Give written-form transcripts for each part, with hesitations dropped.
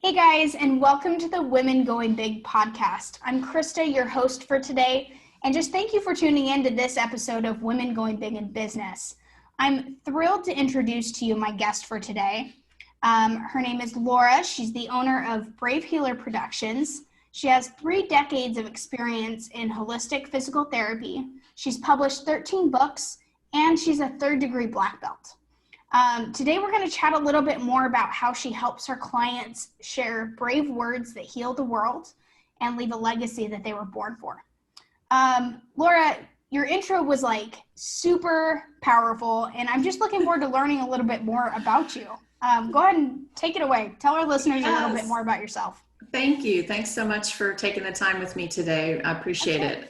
Hey guys, and welcome to the Women Going Big podcast. I'm Krista, your host for today, and just thank you for tuning in to this episode of Women Going Big in Business. I'm thrilled to introduce to you my guest for today. Her name is Laura. She's the owner of Brave Healer Productions. She has 3 decades of experience in holistic physical therapy. She's published 13 books, and she's a 3rd-degree black belt. Today we're going to chat a little bit more about how she helps her clients share brave words that heal the world and leave a legacy that they were born for. Laura, your intro was like super powerful, and I'm just looking forward to learning a little bit more about you. Go ahead and take it away. Tell our listeners a little bit more about yourself. Thank you. Thanks so much for taking the time with me today. I appreciate it.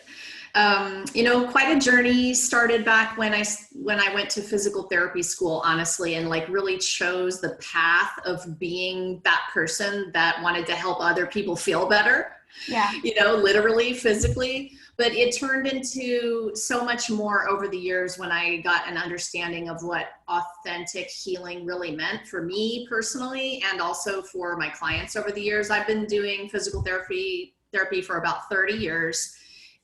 Quite a journey started back when I went to physical therapy school, honestly, and like really chose the path of being that person that wanted to help other people feel better. Yeah. Literally, physically, but it turned into so much more over the years when I got an understanding of what authentic healing really meant for me personally, and also for my clients over the years. I've been doing physical therapy for about 30 years.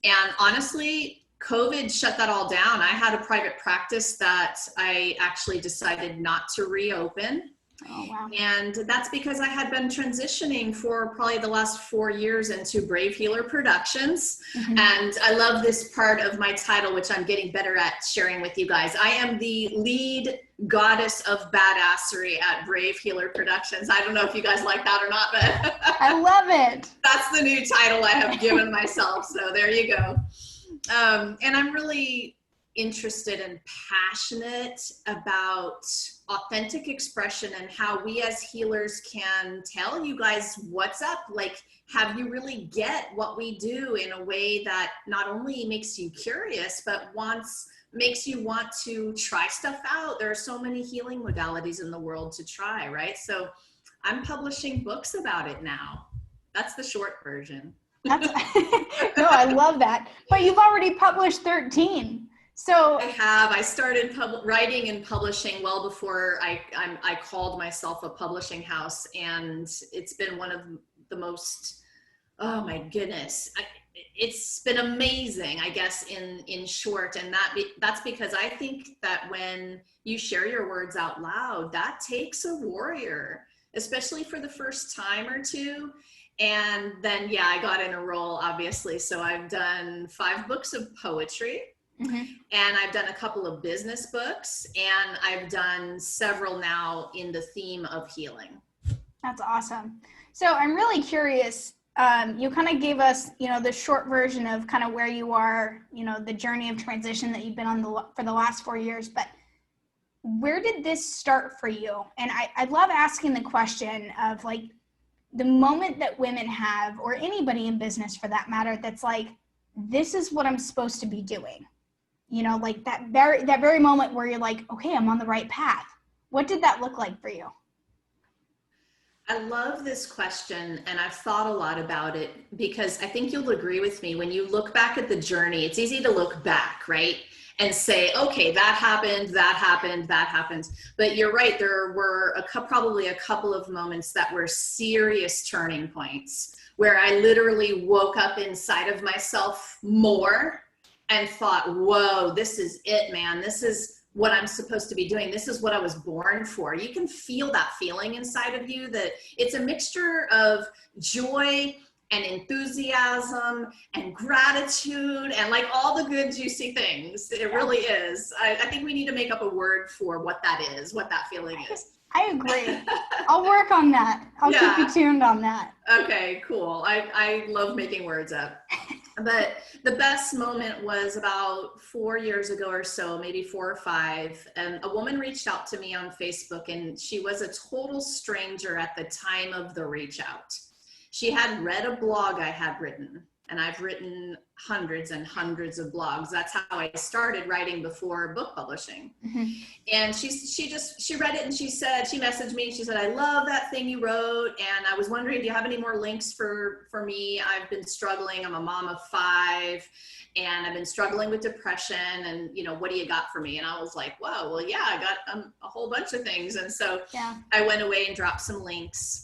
And honestly, COVID shut that all down. I had a private practice that I actually decided not to reopen. Oh, wow. And that's because I had been transitioning for probably the last 4 years into Brave Healer Productions. Mm-hmm. And I love this part of my title, which I'm getting better at sharing with you guys. I am the lead goddess of badassery at Brave Healer Productions. I don't know if you guys like that or not, but I love it. That's the new title I have given myself. So there you go. And I'm really interested and passionate about authentic expression and how we as healers can tell you guys what's up, like have you really get what we do in a way that not only makes you curious, but makes you want to try stuff out. There are so many healing modalities in the world to try, right? So I'm publishing books about it now. That's the short version. No, I love that. But you've already published 13. So I started writing and publishing well before I called myself a publishing house, and it's been one of the most, oh my goodness, it's been amazing, I guess, in short. And that's because I think that when you share your words out loud, that takes a warrior, especially for the first time or two. And then, I got in a role, obviously. So I've done 5 books of poetry. Mm-hmm. And I've done a couple of business books, and I've done several now in the theme of healing. That's awesome. So I'm really curious. You kind of gave us, the short version of kind of where you are, the journey of transition that you've been on for the last 4 years. But where did this start for you? And I love asking the question of like the moment that women have, or anybody in business for that matter, that's like, this is what I'm supposed to be doing. Like that very moment where you're like, okay, I'm on the right path. What did that look like for you? I love this question, and I've thought a lot about it because I think you'll agree with me. When you look back at the journey, it's easy to look back, right? And say, okay, that happened. But you're right, there were probably a couple of moments that were serious turning points where I literally woke up inside of myself more and thought, whoa, this is it, man. This is what I'm supposed to be doing. This is what I was born for. You can feel that feeling inside of you, that it's a mixture of joy and enthusiasm and gratitude and like all the good, juicy things. It really is. I think we need to make up a word for what that is, what that feeling is. I agree. I'll work on that. I'll keep you tuned on that. Okay, cool. I love making words up. But the best moment was about 4 years ago or so, maybe 4 or 5. And a woman reached out to me on Facebook, and she was a total stranger at the time of the reach out. She had read a blog I had written, and I've written hundreds and hundreds of blogs. That's how I started writing before book publishing. Mm-hmm. And she read it, and she messaged me and she said, I love that thing you wrote. And I was wondering, do you have any more links for me? I've been struggling. I'm a mom of 5 and I've been struggling with depression, and what do you got for me? And I was like, whoa, well, yeah, I got a whole bunch of things. And so I went away and dropped some links.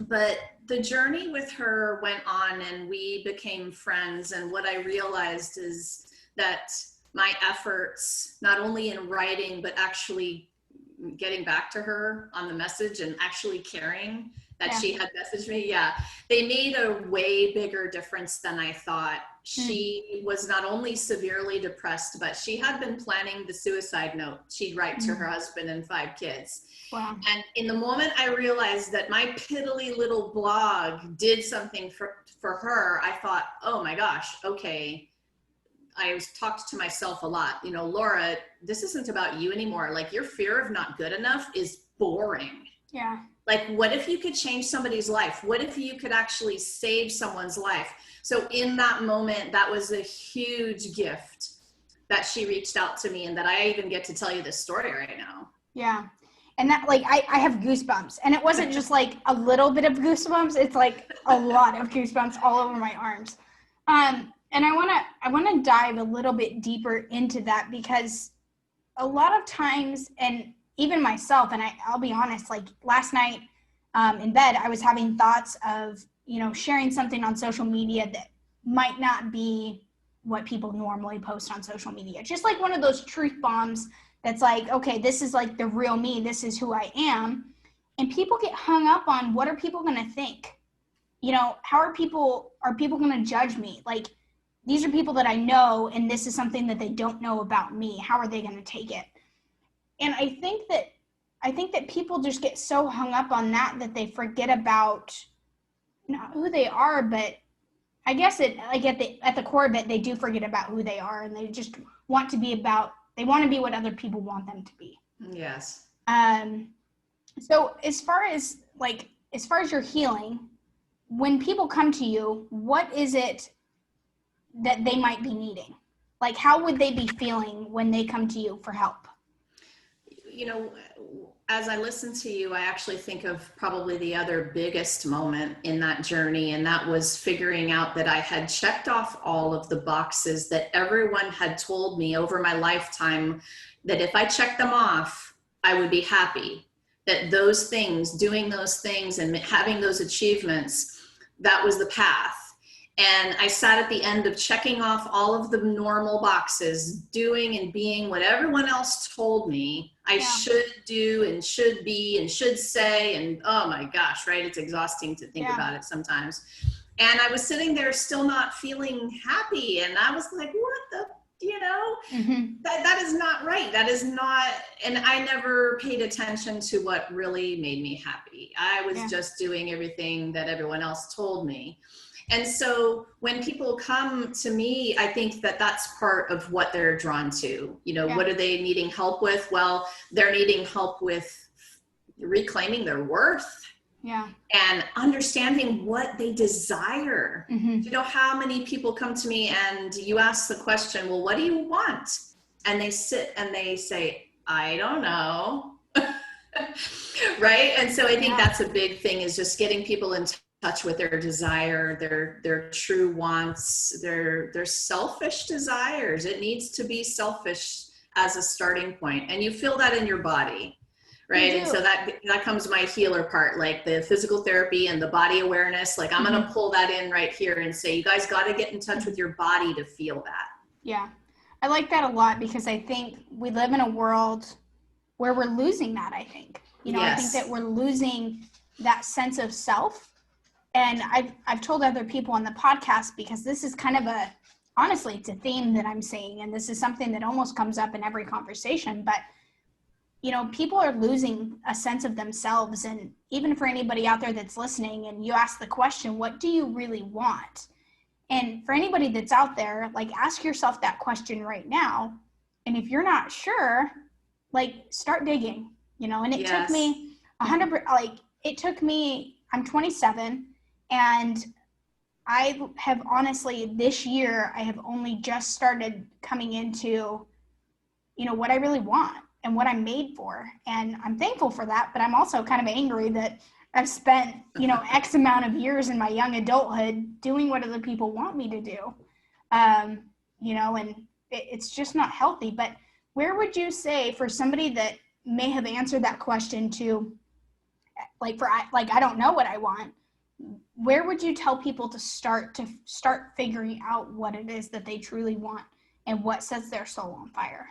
But the journey with her went on and we became friends. And what I realized is that my efforts, not only in writing, but actually getting back to her on the message and actually caring that she had messaged me. Yeah. They made a way bigger difference than I thought. She was not only severely depressed, but she had been planning the suicide note she'd write to her husband and 5 kids. Wow. And in the moment I realized that my piddly little blog did something for her, I thought, oh my gosh, okay. I talked to myself a lot, you know, Laura, this isn't about you anymore. Like, your fear of not good enough is boring. Yeah. Like, what if you could change somebody's life? What if you could actually save someone's life? So in that moment, that was a huge gift that she reached out to me, and that I even get to tell you this story right now. Yeah. And that, like, I have goosebumps, and it wasn't just like a little bit of goosebumps. It's like a lot of goosebumps all over my arms. And I want to dive a little bit deeper into that, because a lot of times, and even myself, and I'll be honest, like last night in bed, I was having thoughts of, you know, sharing something on social media that might not be what people normally post on social media. Just like one of those truth bombs that's like, okay, this is like the real me. This is who I am. And people get hung up on, what are people going to think? You know, how are people going to judge me? Like, these are people that I know, and this is something that they don't know about me. How are they going to take it? And I think that people just get so hung up on that they forget about not who they are, but I guess it, like at the core of it, they do forget about who they are, and they just want to be what other people want them to be. Yes. So as far as your healing, when people come to you, what is it that they might be needing? Like, how would they be feeling when they come to you for help? You know, as I listen to you, I actually think of probably the other biggest moment in that journey. And that was figuring out that I had checked off all of the boxes that everyone had told me over my lifetime, that if I checked them off, I would be happy. That those things, doing those things and having those achievements, that was the path. And I sat at the end of checking off all of the normal boxes, doing and being what everyone else told me I should do and should be and should say. And oh my gosh, right? It's exhausting to think about it sometimes. And I was sitting there still not feeling happy. And I was like, what the, you know, that is not right. That is not, and I never paid attention to what really made me happy. I was just doing everything that everyone else told me. And so when people come to me, I think that that's part of what they're drawn to. You know, what are they needing help with? Well, they're needing help with reclaiming their worth. And understanding what they desire. You know, how many people come to me and you ask the question, well, what do you want? And they sit and they say, I don't know. Right? And so I think that's a big thing, is just getting people in touch with their desire, their true wants, their selfish desires. It needs to be selfish as a starting point. And you feel that in your body, right? And so that comes my healer part, like the physical therapy and the body awareness. Like, I'm going to pull that in right here and say, you guys got to get in touch with your body to feel that. Yeah. I like that a lot, because I think we live in a world where we're losing that, I think. You know, I think that we're losing that sense of self. And I've told other people on the podcast, because this is kind of honestly, it's a theme that I'm seeing, and this is something that almost comes up in every conversation, but, you know, people are losing a sense of themselves. And even for anybody out there that's listening, and you ask the question, what do you really want? And for anybody that's out there, like, ask yourself that question right now. And if you're not sure, like, start digging, you know. And it took me 100, it took me, I'm 27, and I have honestly, this year, I have only just started coming into, you know, what I really want and what I'm made for. And I'm thankful for that, but I'm also kind of angry that I've spent, you know, X amount of years in my young adulthood doing what other people want me to do. You know, and it's just not healthy. But where would you say, for somebody that may have answered that question to I don't know what I want, where would you tell people to start figuring out what it is that they truly want and what sets their soul on fire?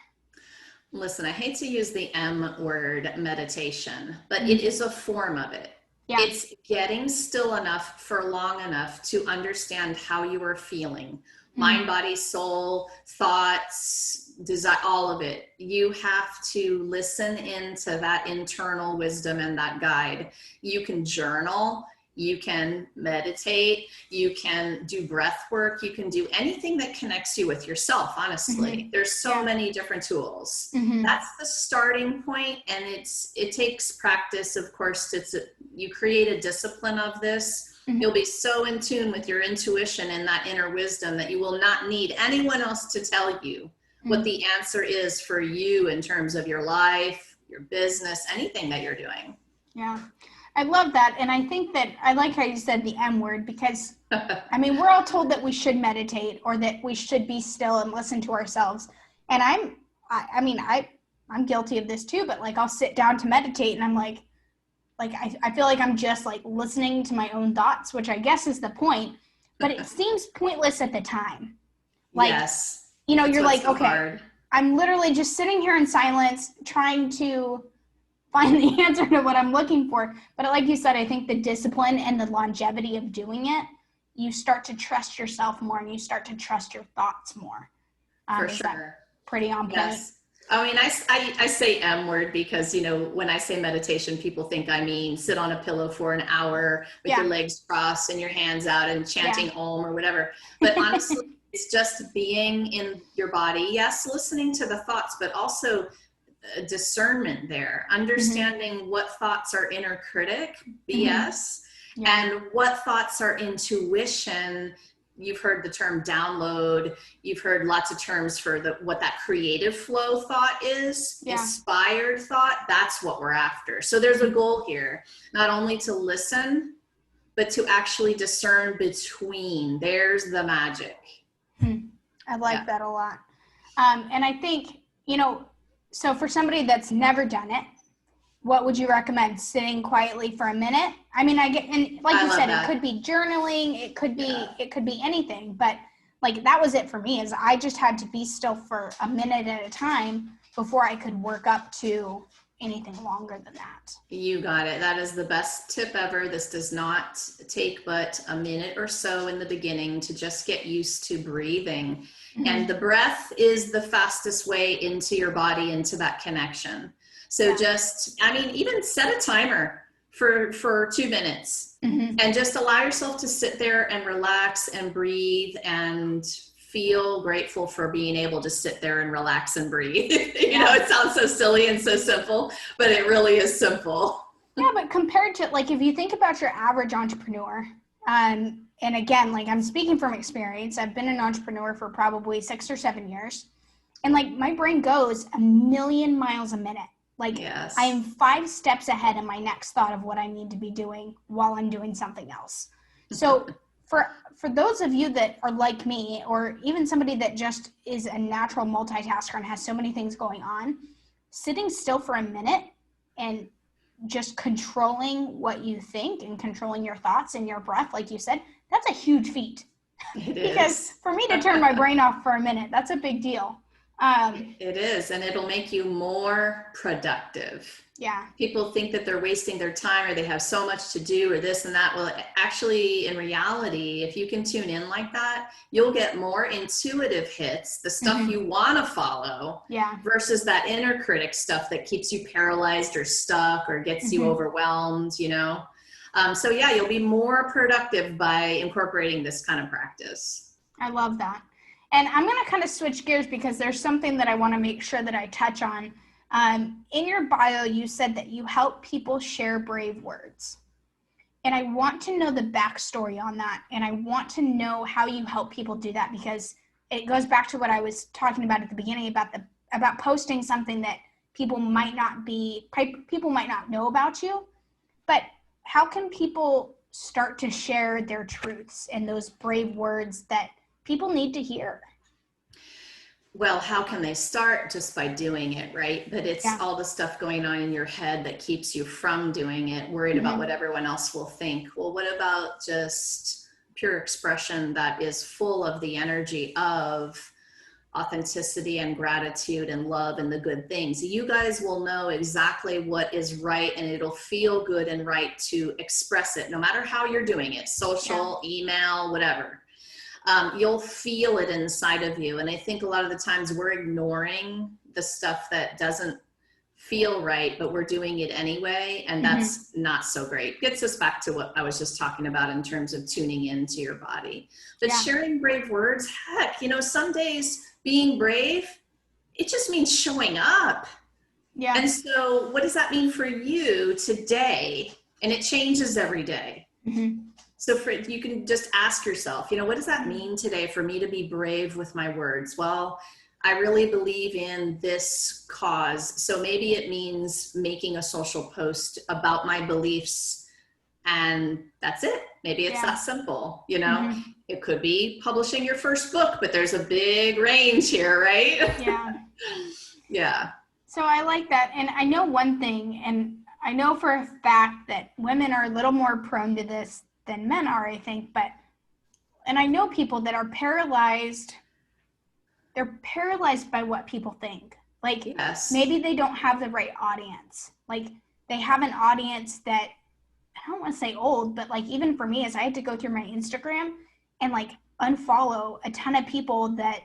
Listen, I hate to use the M word, meditation, but it is a form of it. Yeah. It's getting still enough for long enough to understand how you are feeling. Mind, body, soul, thoughts, desire, all of it. You have to listen into that internal wisdom and that guide. You can journal, you can meditate, you can do breath work, you can do anything that connects you with yourself, honestly. There's so many different tools. That's the starting point, and it takes practice. Of course, you create a discipline of this. You'll be so in tune with your intuition and that inner wisdom that you will not need anyone else to tell you what the answer is for you in terms of your life, your business, anything that you're doing. Yeah, I love that. And I think that I like how you said the M word, because I mean, we're all told that we should meditate or that we should be still and listen to ourselves. And I'm guilty of this too, but like I'll sit down to meditate and I'm like I feel like I'm just like listening to my own thoughts, which I guess is the point, but it seems pointless at the time. Like, yes. You're like, so okay, hard. I'm literally just sitting here in silence trying to find the answer to what I'm looking for. But like you said, I think the discipline and the longevity of doing it, you start to trust yourself more and you start to trust your thoughts more. For is sure. that pretty on point? Yes. I mean, I say M word because, when I say meditation, people think I mean sit on a pillow for an hour with your legs crossed and your hands out and chanting Om or whatever. But honestly, it's just being in your body. Yes, listening to the thoughts, but also discernment there, understanding what thoughts are inner critic, BS, and what thoughts are intuition. You've heard the term download. You've heard lots of terms for what that creative flow thought is, inspired thought. That's what we're after. So there's a goal here, not only to listen, but to actually discern between. There's the magic. I like that a lot. And I think, so for somebody that's never done it, what would you recommend? Sitting quietly for a minute? I mean, and like you said, it could be journaling, it could be anything, but like that was it for me, is I just had to be still for a minute at a time before I could work up to anything longer than that. You got it. That is the best tip ever. This does not take but a minute or so in the beginning to just get used to breathing. And the breath is the fastest way into your body, into that connection. So even set a timer for 2 minutes and just allow yourself to sit there and relax and breathe and feel grateful for being able to sit there and relax and breathe. It sounds so silly and so simple, but it really is simple. Yeah, but compared to, like, if you think about your average entrepreneur, and again, like I'm speaking from experience, I've been an entrepreneur for probably 6 or 7 years, and like my brain goes a million miles a minute. Like I am 5 steps ahead of my next thought of what I need to be doing while I'm doing something else. So for those of you that are like me, or even somebody that just is a natural multitasker and has so many things going on, sitting still for a minute and just controlling what you think and controlling your thoughts and your breath, like you said, that's a huge feat. Because for me to turn my brain off for a minute, that's a big deal. It is, and it'll make you more productive. Yeah. People think that they're wasting their time or they have so much to do or this and that. Well, actually, in reality, if you can tune in like that, you'll get more intuitive hits, the stuff you want to follow, versus that inner critic stuff that keeps you paralyzed or stuck or gets you overwhelmed, So you'll be more productive by incorporating this kind of practice. I love that. And I'm going to kind of switch gears because there's something that I want to make sure that I touch on. In your bio, you said that you help people share brave words. And I want to know the backstory on that. And I want to know how you help people do that, because it goes back to what I was talking about at the beginning about posting something that people might not know about you. But how can people start to share their truths and those brave words that people need to hear? Well, how can they start? Just by doing it, right? But it's Yeah. all the stuff going on in your head that keeps you from doing it, worried about what Hmm. everyone else will think. Well, what about just pure expression that is full of the energy of authenticity and gratitude and love and the good things? You guys will know exactly what is right, and it'll feel good and right to express it, no matter how you're doing it, Yeah. social, email, whatever. You'll feel it inside of you. And I think a lot of the times we're ignoring the stuff that doesn't feel right, but we're doing it anyway. And Hmm. that's not so great. Gets us back to what I was just talking about in terms of tuning into your body. But Yeah. sharing brave words, heck, some days being brave, it just means showing up. Yeah. And so, what does that mean for you today? And it changes every day. Hmm. So you can just ask yourself, what does that mean today for me to be brave with my words? Well, I really believe in this cause. So maybe it means making a social post about my beliefs, and that's it. Maybe it's Yeah. that simple. Hmm. It could be publishing your first book, but there's a big range here, right? Yeah. Yeah. So I like that. And I know one thing, and I know for a fact that women are a little more prone to this than men are, I think, and I know people that are paralyzed. They're paralyzed by what people think. Like Yes. maybe they don't have the right audience. Like they have an audience that, I don't want to say old, but like even for me, as I had to go through my Instagram and like unfollow a ton of people that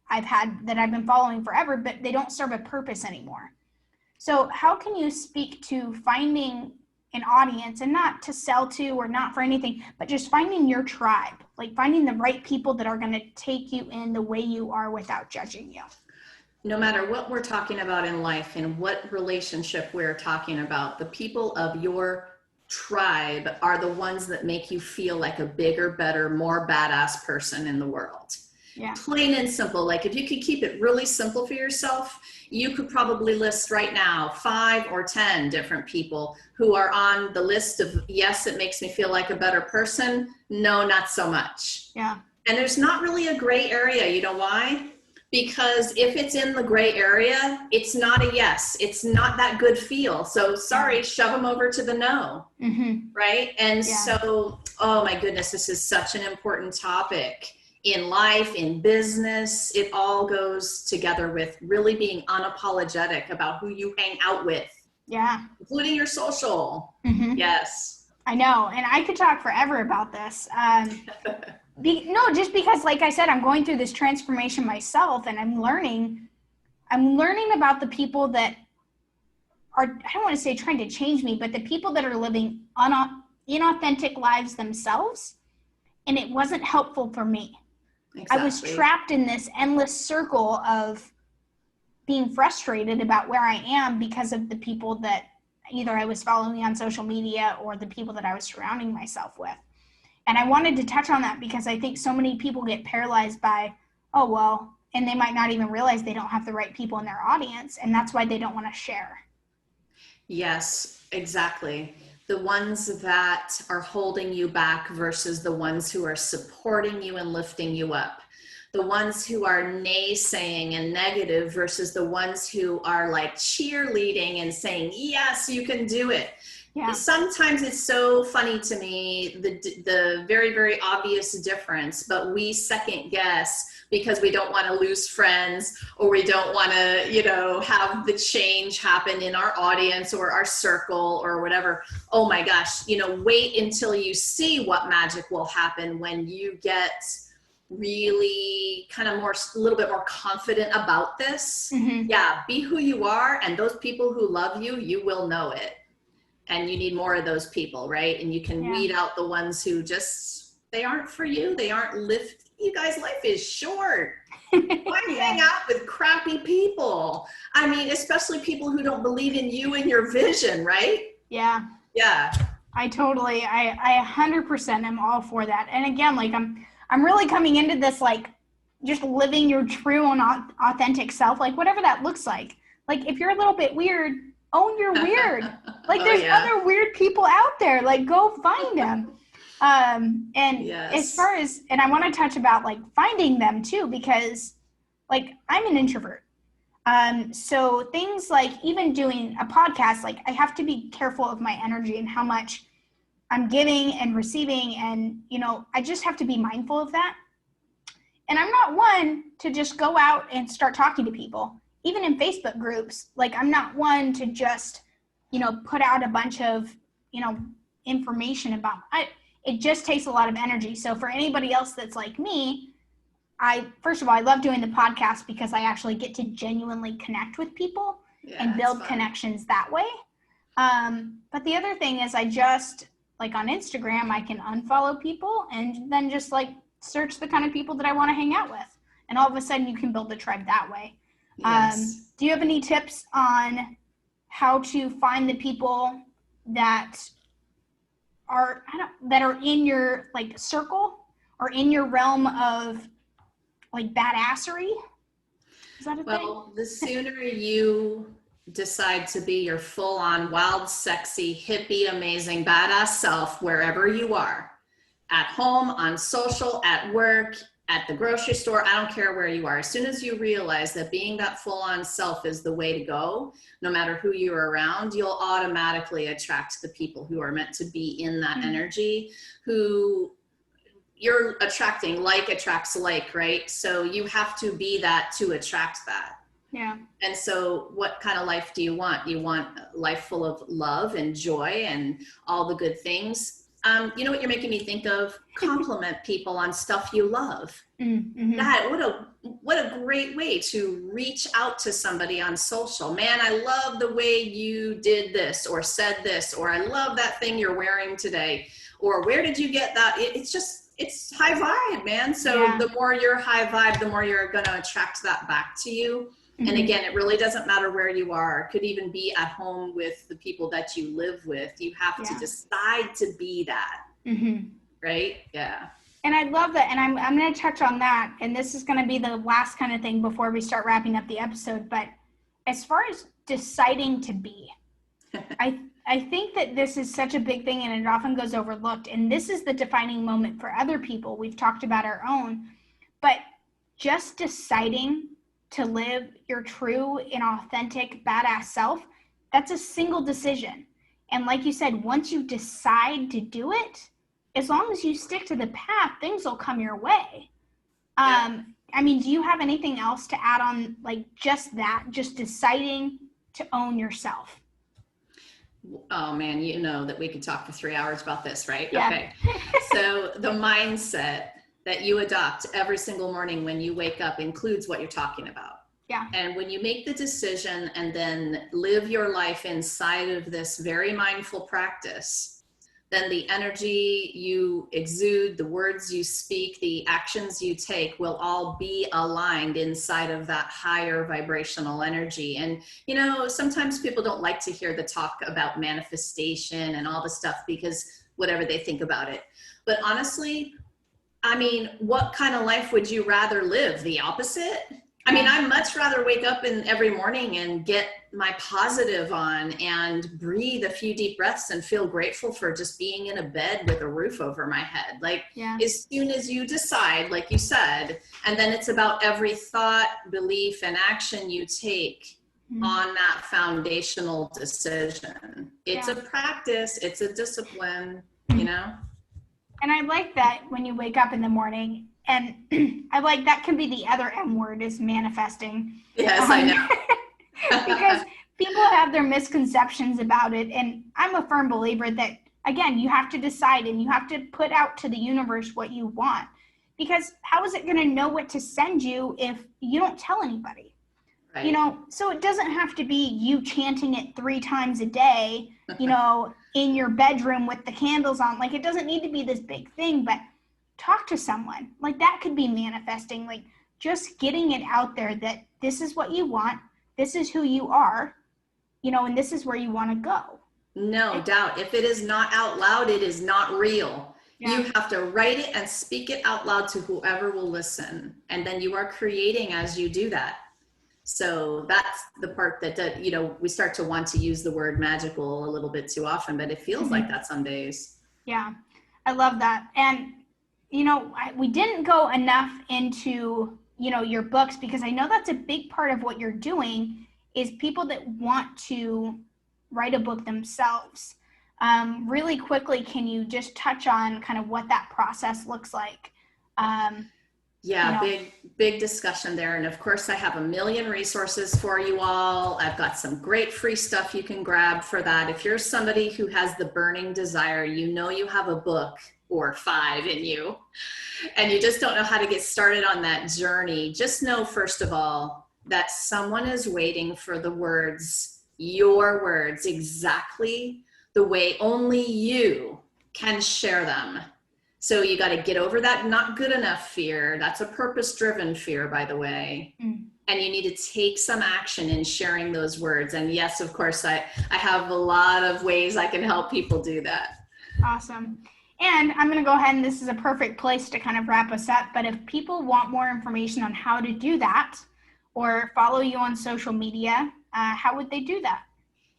I've been following forever, but they don't serve a purpose anymore. So, how can you speak to finding an audience, and not to sell to or not for anything, but just finding your tribe, like finding the right people that are going to take you in the way you are without judging you? No matter what we're talking about in life and what relationship we're talking about, the people of your tribe are the ones that make you feel like a bigger, better, more badass person in the world. Yeah. Plain and simple. Like if you could keep it really simple for yourself, you could probably list right now 5 or 10 different people who are on the list of, yes, it makes me feel like a better person. No, not so much. Yeah. And there's not really a gray area. You know why? Because if it's in the gray area, it's not a yes. It's not that good feel. So sorry, shove them over to the no. Mm-hmm. Right. And Yeah. so, oh my goodness, this is such an important topic in life, in business. It all goes together with really being unapologetic about who you hang out with, Yeah. including your social. Mm-hmm. Yes. I know. And I could talk forever about this. No, just because, like I said, I'm going through this transformation myself, and I'm learning about the people that are, I don't want to say trying to change me, but the people that are living inauthentic lives themselves. And it wasn't helpful for me. Exactly. I was trapped in this endless circle of being frustrated about where I am because of the people that either I was following on social media or the people that I was surrounding myself with. And I wanted to touch on that because I think so many people get paralyzed by, oh, well, and they might not even realize they don't have the right people in their audience. And that's why they don't want to share. Yes, exactly. The ones that are holding you back versus the ones who are supporting you and lifting you up. The ones who are naysaying and negative versus the ones who are like cheerleading and saying, yes, you can do it. Yeah. Sometimes it's so funny to me, the very, very obvious difference, but we second guess because we don't want to lose friends, or we don't want to, have the change happen in our audience or our circle or whatever. Oh my gosh, wait until you see what magic will happen when you get really kind of a little bit more confident about this. Mm-hmm. Yeah, be who you are, and those people who love you, you will know it. And you need more of those people, right? And you can weed out the ones who they aren't for you. They aren't you guys, life is short. Why hang out with crappy people? I mean, especially people who don't believe in you and your vision, right? Yeah. Yeah. I 100% am all for that. And again, like I'm really coming into this, like just living your true and authentic self, like whatever that looks like. Like if you're a little bit weird, own your weird. Like there's other weird people out there, like go find them. And as far as, and I want to touch about like finding them too, because like I'm an introvert. So things like even doing a podcast, like I have to be careful of my energy and how much I'm giving and receiving. And, I just have to be mindful of that. And I'm not one to just go out and start talking to people, even in Facebook groups. Like I'm not one to just, put out a bunch of, information about it just takes a lot of energy. So for anybody else that's like me, first of all, I love doing the podcast because I actually get to genuinely connect with people and build connections that way. But the other thing is I just, like on Instagram, I can unfollow people and then just like search the kind of people that I want to hang out with. And all of a sudden you can build the tribe that way. Yes. Do you have any tips on how to find the people that are in your like circle or in your realm of like badassery? Is that a thing? Well, the sooner you decide to be your full-on wild, sexy, hippie, amazing, badass self wherever you are, at home, on social, at work, at the grocery store, I don't care where you are. As soon as you realize that being that full-on self is the way to go, no matter who you're around, you'll automatically attract the people who are meant to be in that energy, who you're attracting. Like attracts like, right? So you have to be that to attract that. Yeah. And so what kind of life do you want? You want a life full of love and joy and all the good things. You know what you're making me think of? Compliment people on stuff you love. Mm-hmm. What a great way to reach out to somebody on social. Man, I love the way you did this or said this, or I love that thing you're wearing today, or where did you get that? It's high vibe, man. So the more you're high vibe, the more you're going to attract that back to you. Mm-hmm. And again, it really doesn't matter where you are. It could even be at home with the people that you live with. You have to decide to be that. Mm-hmm. Right? Yeah. And I love that. And I'm going to touch on that. And this is going to be the last kind of thing before we start wrapping up the episode. But as far as deciding to be, I think that this is such a big thing and it often goes overlooked. And this is the defining moment for other people. We've talked about our own. But just deciding to live your true and authentic badass self, that's a single decision. And like you said, once you decide to do it, as long as you stick to the path, things will come your way. I mean, do you have anything else to add on, like just deciding to own yourself? Oh man, you know that we could talk for 3 hours about this, right? Yeah. Okay. So the mindset that you adopt every single morning when you wake up includes what you're talking about. Yeah. And when you make the decision and then live your life inside of this very mindful practice, then the energy you exude, the words you speak, the actions you take will all be aligned inside of that higher vibrational energy. And, sometimes people don't like to hear the talk about manifestation and all the stuff because whatever they think about it. But honestly, what kind of life would you rather live? The opposite? I'd much rather wake up every morning and get my positive on and breathe a few deep breaths and feel grateful for just being in a bed with a roof over my head. As soon as you decide, like you said, and then it's about every thought, belief, and action you take on that foundational decision. It's a practice. It's a discipline, And I like that when you wake up in the morning, and I like that can be the other M word is manifesting. Yes, I know. Because people have their misconceptions about it. And I'm a firm believer that, again, you have to decide and you have to put out to the universe what you want. Because how is it going to know what to send you if you don't tell anybody? Right. So it doesn't have to be you chanting it 3 times a day, in your bedroom with the candles on. Like, it doesn't need to be this big thing, but talk to someone. Like, that could be manifesting. Like, just getting it out there that this is what you want, this is who you are, and this is where you want to go. No doubt. If it is not out loud, it is not real. Yeah. You have to write it and speak it out loud to whoever will listen. And then you are creating as you do that. So that's the part that, we start to want to use the word magical a little bit too often, but it feels like that some days. Yeah, I love that. And, we didn't go enough into your books, because I know that's a big part of what you're doing is people that want to write a book themselves. Really quickly, can you just touch on kind of what that process looks like? Yeah, big discussion there. And of course, I have a million resources for you all. I've got some great free stuff you can grab for that. If you're somebody who has the burning desire, you have a book or 5 in you, and you just don't know how to get started on that journey, just know, first of all, that someone is waiting for the words, your words, exactly the way only you can share them. So you got to get over that not good enough fear. That's a purpose-driven fear, by the way. And you need to take some action in sharing those words. And yes, of course, I have a lot of ways I can help people do that. Awesome. And I'm going to go ahead, and this is a perfect place to kind of wrap us up. But if people want more information on how to do that or follow you on social media, how would they do that?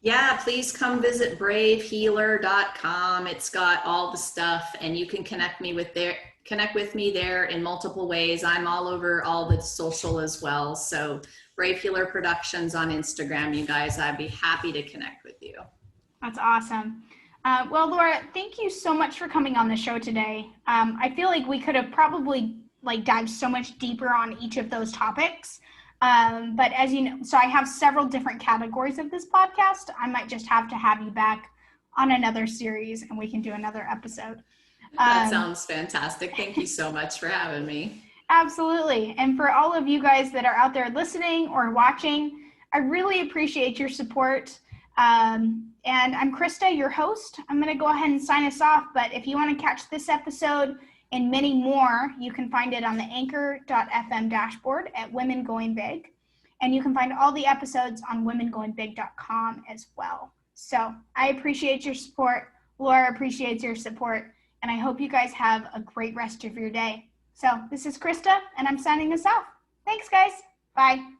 Yeah, please come visit bravehealer.com. It's got all the stuff, and you can connect with me there in multiple ways. I'm all over all the social as well. So Brave Healer Productions on Instagram, you guys, I'd be happy to connect with you. That's awesome. Well, Laura, thank you so much for coming on the show today. I feel like we could have probably dived so much deeper on each of those topics. But as you know, so I have several different categories of this podcast. I might just have to have you back on another series and we can do another episode. That sounds fantastic. Thank you so much for having me. Absolutely. And for all of you guys that are out there listening or watching, I really appreciate your support. And I'm Krista, your host. I'm going to go ahead and sign us off. But if you want to catch this episode and many more, you can find it on the anchor.fm dashboard at Women Going Big. And you can find all the episodes on womengoingbig.com as well. So I appreciate your support. Laura appreciates your support. And I hope you guys have a great rest of your day. So this is Krista, and I'm signing us off. Thanks, guys. Bye.